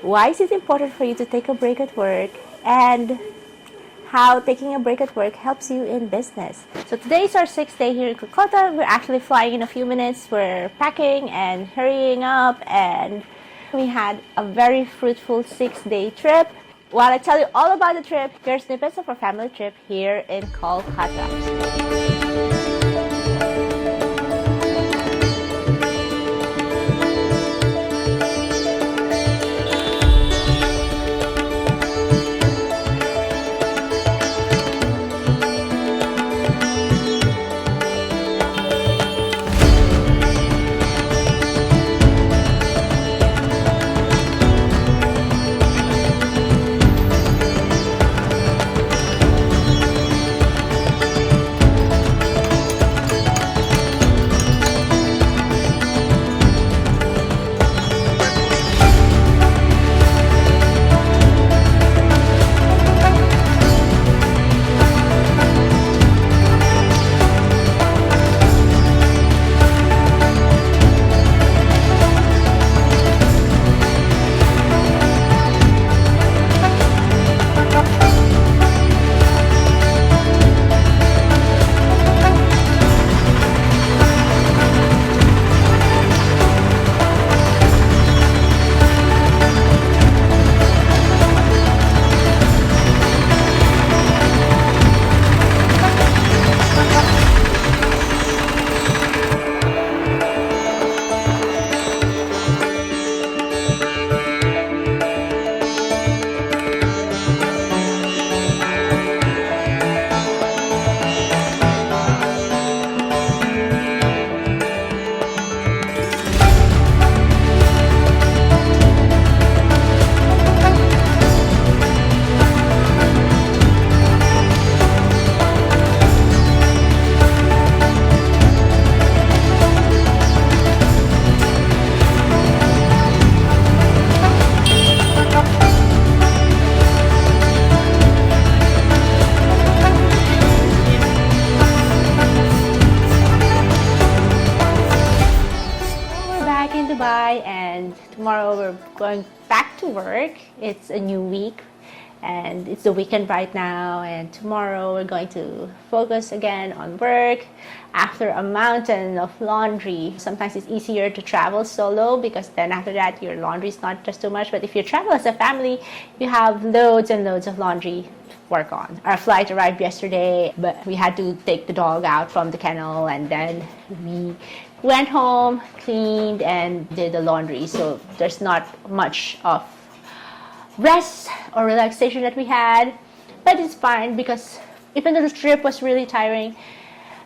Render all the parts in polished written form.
why is it important for you to take a break at work, and how taking a break at work helps you in business. So today is our 6th day here in Kolkata. We're actually flying in a few minutes. We're packing and hurrying up, and we had a very fruitful 6-day trip. While I tell you all about the trip, here's snippets of our family trip here in Kolkata. And tomorrow we're going back to work. It's a new week and it's the weekend right now, and tomorrow we're going to focus again on work after a mountain of laundry. Sometimes it's easier to travel solo because then after that your laundry is not just too much, but if you travel as a family you have loads and loads of laundry to work on. Our flight arrived yesterday, but we had to take the dog out from the kennel, and then we went home, cleaned, and did the laundry. So there's not much of rest or relaxation that we had, but it's fine because even though the trip was really tiring,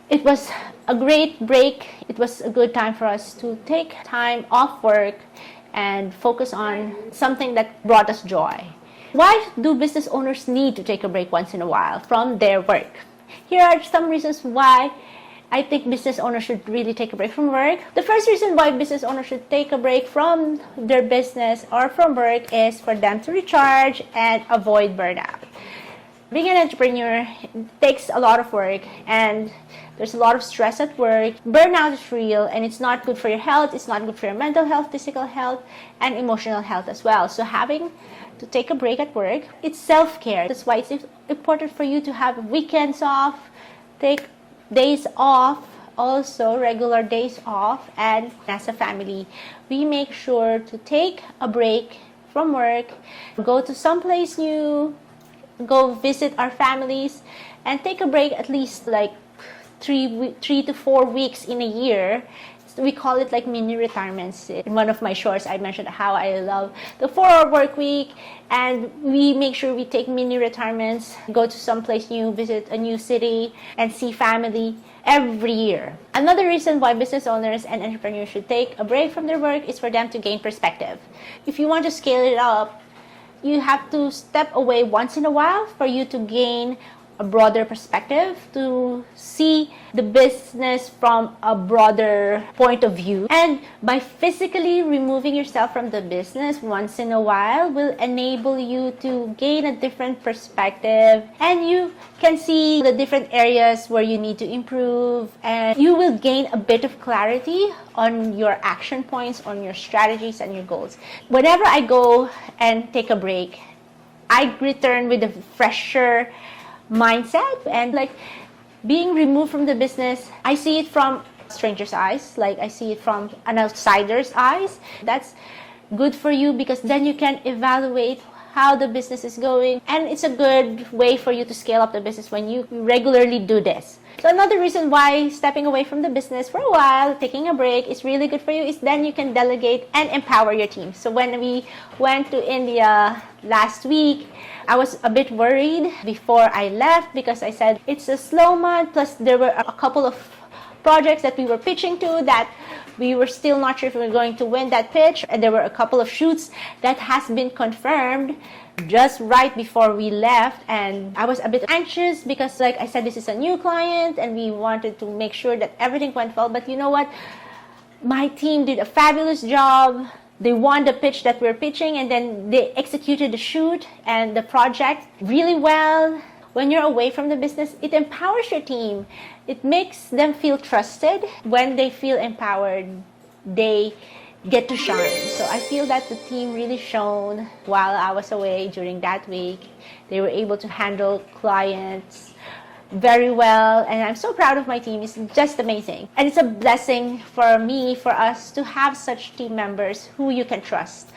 it was a great break. It was a good time for us to take time off work and focus on something that brought us joy. Why do business owners need to take a break once in a while from their work? Here are some reasons why I think business owners should really take a break from work. The first reason why business owners should take a break from their business or from work is for them to recharge and avoid burnout. Being an entrepreneur takes a lot of work, and there's a lot of stress at work. Burnout is real, and it's not good for your health. It's not good for your mental health, physical health, and emotional health as well. So having to take a break at work, it's self-care. That's why it's important for you to have weekends off, take days off, also regular days off. And as a family, we make sure to take a break from work, go to someplace new, go visit our families, and take a break at least like 3 to 4 weeks in a year. We call it like mini retirements. In one of my shorts, I mentioned how I love the 4-hour work week, and we make sure we take mini retirements, go to someplace new, visit a new city, and see family every year. Another reason why business owners and entrepreneurs should take a break from their work is for them to gain perspective. If you want to scale it up, you have to step away once in a while for you to gain a broader perspective, to see the business from a broader point of view. And by physically removing yourself from the business once in a while will enable you to gain a different perspective, and you can see the different areas where you need to improve, and you will gain a bit of clarity on your action points, on your strategies and your goals. Whenever I go and take a break, I return with a fresher mindset, and like being removed from the business, I see it from stranger's eyes, like I see it from an outsider's eyes. That's good for you because then you can evaluate how the business is going, and it's a good way for you to scale up the business when you regularly do this. So another reason why stepping away from the business for a while, taking a break, is really good for you is then you can delegate and empower your team. So when we went to India last week, I was a bit worried before I left because I said it's a slow month, plus there were a couple of projects that we were pitching to that we were still not sure if we were going to win that pitch, and there were a couple of shoots that has been confirmed just right before we left, and I was a bit anxious because, like I said, this is a new client and we wanted to make sure that everything went well. But you know what, my team did a fabulous job. They won the pitch that we're pitching, and then they executed the shoot and the project really well. When you're away from the business, it empowers your team. It makes them feel trusted. When they feel empowered, they get to shine. So I feel that the team really shone while I was away during that week. They were able to handle clients very well, and I'm so proud of my team. It's just amazing. And it's a blessing for me, for us to have such team members who you can trust.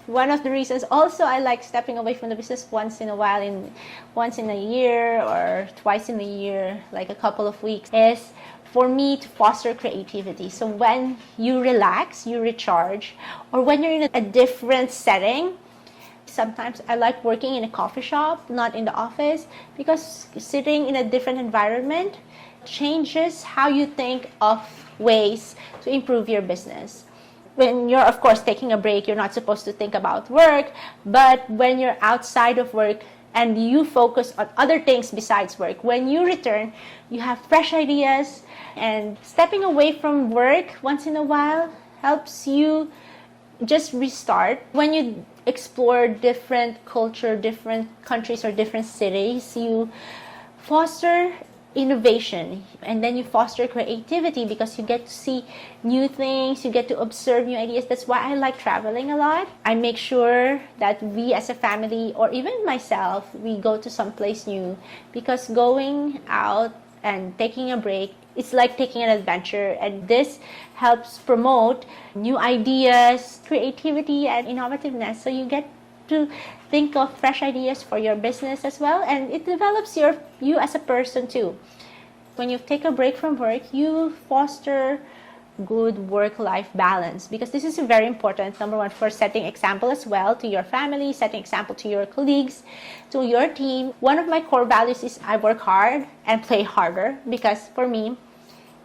One of the reasons also I like stepping away from the business once in a while, once in a year or twice in a year, like a couple of weeks, is for me to foster creativity. So when you relax, you recharge, or when you're in a different setting, sometimes I like working in a coffee shop, not in the office, because sitting in a different environment changes how you think of ways to improve your business. When you're, of course, taking a break, you're not supposed to think about work, but when you're outside of work and you focus on other things besides work, when you return, you have fresh ideas, and stepping away from work once in a while helps you just restart. When you explore different culture, different countries or different cities, you foster innovation, and then you foster creativity because you get to see new things, you get to observe new ideas. That's why I like traveling a lot. I make sure that we as a family, or even myself, we go to some place new, because going out and taking a break, it's like taking an adventure, and this helps promote new ideas, creativity, and innovativeness. So you get to think of fresh ideas for your business as well, and it develops you as a person too. When you take a break from work, you foster good work-life balance, because this is very important. Number one, for setting example as well to your family, setting example to your colleagues, to your team. One of my core values is I work hard and play harder, because for me,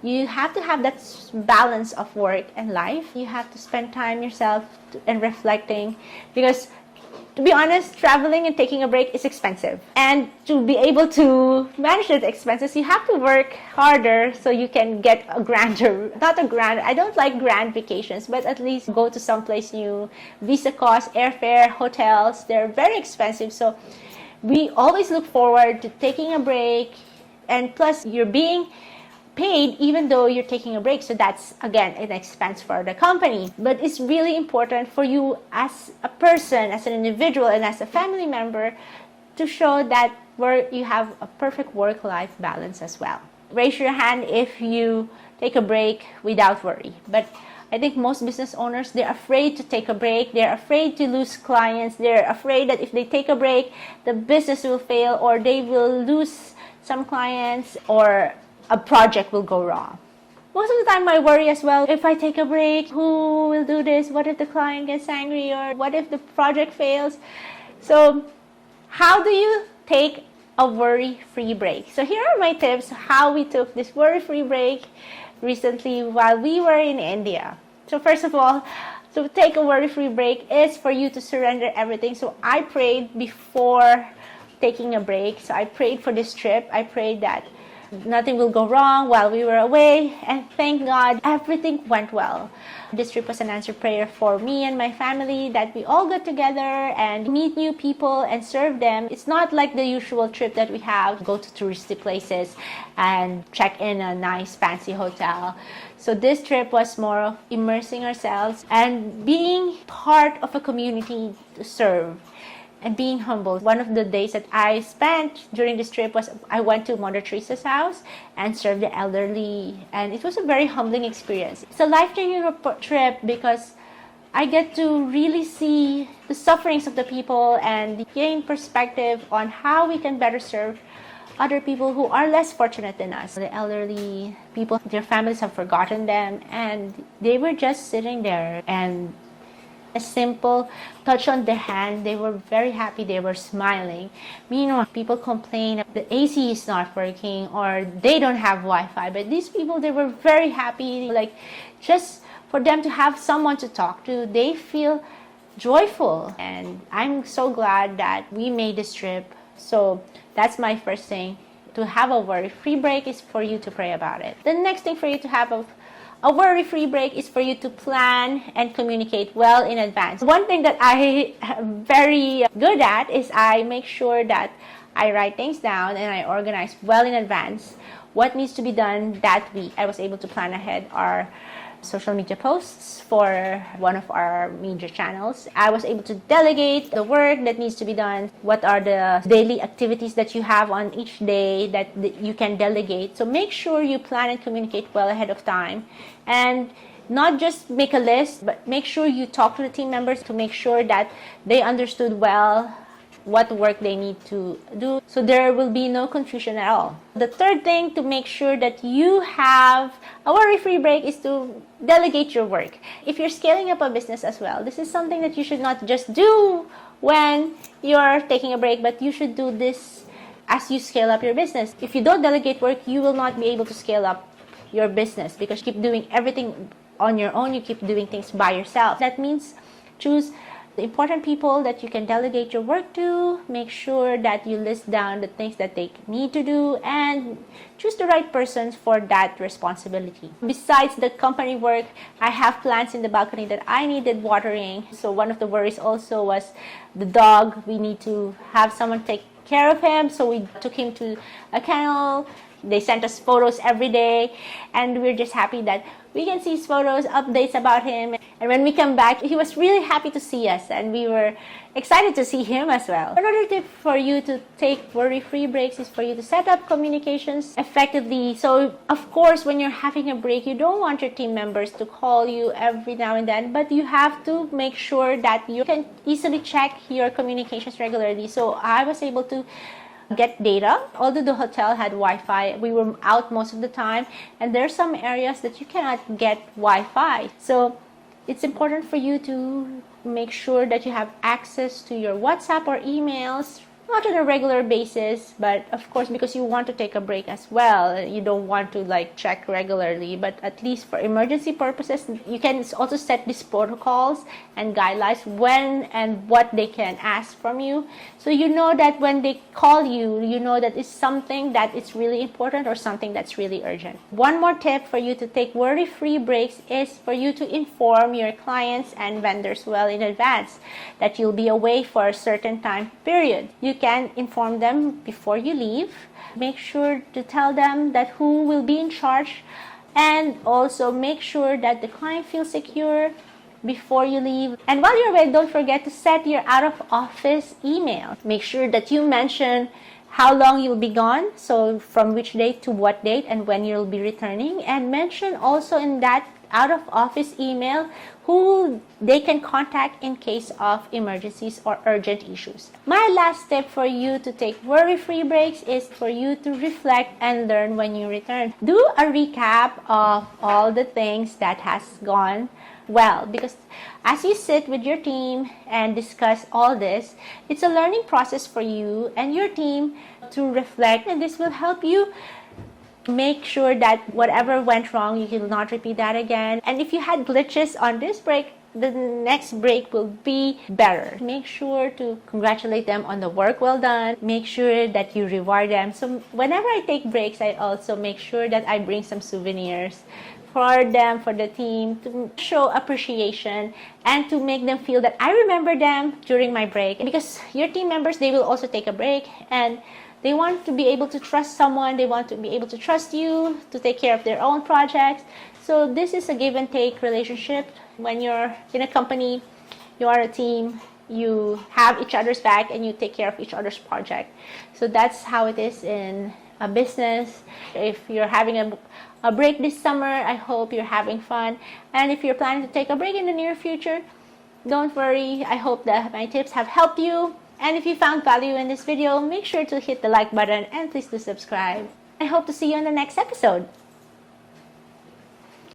you have to have that balance of work and life. You have to spend time yourself and reflecting, because to be honest, traveling and taking a break is expensive. And to be able to manage the expenses, you have to work harder so you can get a grander, I don't like grand vacations, but at least go to someplace new. Visa costs, airfare, hotels, they're very expensive. So we always look forward to taking a break, and plus you're being paid even though you're taking a break. So that's, again, an expense for the company. But it's really important for you as a person, as an individual, and as a family member to show that you have a perfect work-life balance as well. Raise your hand if you take a break without worry. But I think most business owners, they're afraid to take a break. They're afraid to lose clients. They're afraid that if they take a break, the business will fail, or they will lose some clients, or a project will go wrong. Most of the time I worry as well, if I take a break, who will do this? What if the client gets angry? Or what if the project fails? So how do you take a worry-free break? So here are my tips how we took this worry-free break recently while we were in India. So first of all, to take a worry-free break is for you to surrender everything. So I prayed before taking a break. So I prayed for this trip. I prayed that nothing will go wrong while we were away, and thank God everything went well. This trip was an answered prayer for me and my family, that we all got together and meet new people and serve them. It's not like the usual trip that we have, go to touristy places and check in a nice fancy hotel. So this trip was more of immersing ourselves and being part of a community to serve and being humble. One of the days that I spent during this trip was I went to Mother Teresa's house and served the elderly, and it was a very humbling experience. It's a life-changing trip because I get to really see the sufferings of the people and gain perspective on how we can better serve other people who are less fortunate than us. The elderly people, their families have forgotten them, and they were just sitting there, and a simple touch on the hand, they were very happy, they were smiling. Meanwhile, people complain the AC is not working or they don't have Wi-Fi, but these people, they were very happy, like just for them to have someone to talk to, they feel joyful. And I'm so glad that we made this trip. So that's my first thing. To have a worry-free break is for you to pray about it. The next thing for you to have a worry-free break is for you to plan and communicate well in advance. One thing that I am very good at is I make sure that I write things down and I organize well in advance what needs to be done that week. I was able to plan ahead our social media posts for one of our media channels. I was able to delegate the work that needs to be done. What are the daily activities that you have on each day that you can delegate? So make sure you plan and communicate well ahead of time, and not just make a list, but make sure you talk to the team members to make sure that they understood well what work they need to do, so there will be no confusion at all. The third thing to make sure that you have a worry-free break is to delegate your work. If you're scaling up a business as well, this is something that you should not just do when you're taking a break, but you should do this as you scale up your business. If you don't delegate work, you will not be able to scale up your business because you keep doing everything on your own, you keep doing things by yourself. That means choose the important people that you can delegate your work to. Make sure that you list down the things that they need to do and choose the right persons for that responsibility. Besides the company work, I have plants in the balcony that I needed watering. So one of the worries also was the dog. We need to have someone take care of him. So we took him to a kennel. They sent us photos every day, and we're just happy that we can see his photos, updates about him. And when we come back, he was really happy to see us, and we were excited to see him as well. Another tip for you to take worry-free breaks is for you to set up communications effectively. So, of course, when you're having a break, you don't want your team members to call you every now and then, but you have to make sure that you can easily check your communications regularly. So I was able to get data. Although the hotel had Wi-Fi, we were out most of the time, and there are some areas that you cannot get Wi-Fi. So it's important for you to make sure that you have access to your WhatsApp or emails, not on a regular basis, but of course because you want to take a break as well. You don't want to like check regularly, but at least for emergency purposes, you can also set these protocols and guidelines when and what they can ask from you. So you know that when they call you, you know that it's something that is really important or something that's really urgent. One more tip for you to take worry-free breaks is for you to inform your clients and vendors well in advance that you'll be away for a certain time period. You can inform them before you leave. Make sure to tell them that who will be in charge, and also make sure that the client feels secure before you leave. And while you're away, don't forget to set your out-of-office email. Make sure that you mention how long you'll be gone, so from which date to what date and when you'll be returning, and mention also in that out-of-office email who they can contact in case of emergencies or urgent issues. My last tip for you to take worry-free breaks is for you to reflect and learn when you return. Do a recap of all the things that has gone well, because as you sit with your team and discuss all this, it's a learning process for you and your team to reflect, and this will help you make sure that whatever went wrong, you will not repeat that again. And if you had glitches on this break, the next break will be better. Make sure to congratulate them on the work well done. Make sure that you reward them. So whenever I take breaks, I also make sure that I bring some souvenirs for them, for the team, to show appreciation and to make them feel that I remember them during my break. Because your team members, they will also take a break, and they want to be able to trust someone. They want to be able to trust you to take care of their own projects. So this is a give and take relationship. When you're in a company, you are a team, you have each other's back and you take care of each other's project. So that's how it is in a business. If you're having a break this summer, I hope you're having fun. And if you're planning to take a break in the near future, don't worry. I hope that my tips have helped you. And if you found value in this video, make sure to hit the like button and please do subscribe. I hope to see you in the next episode.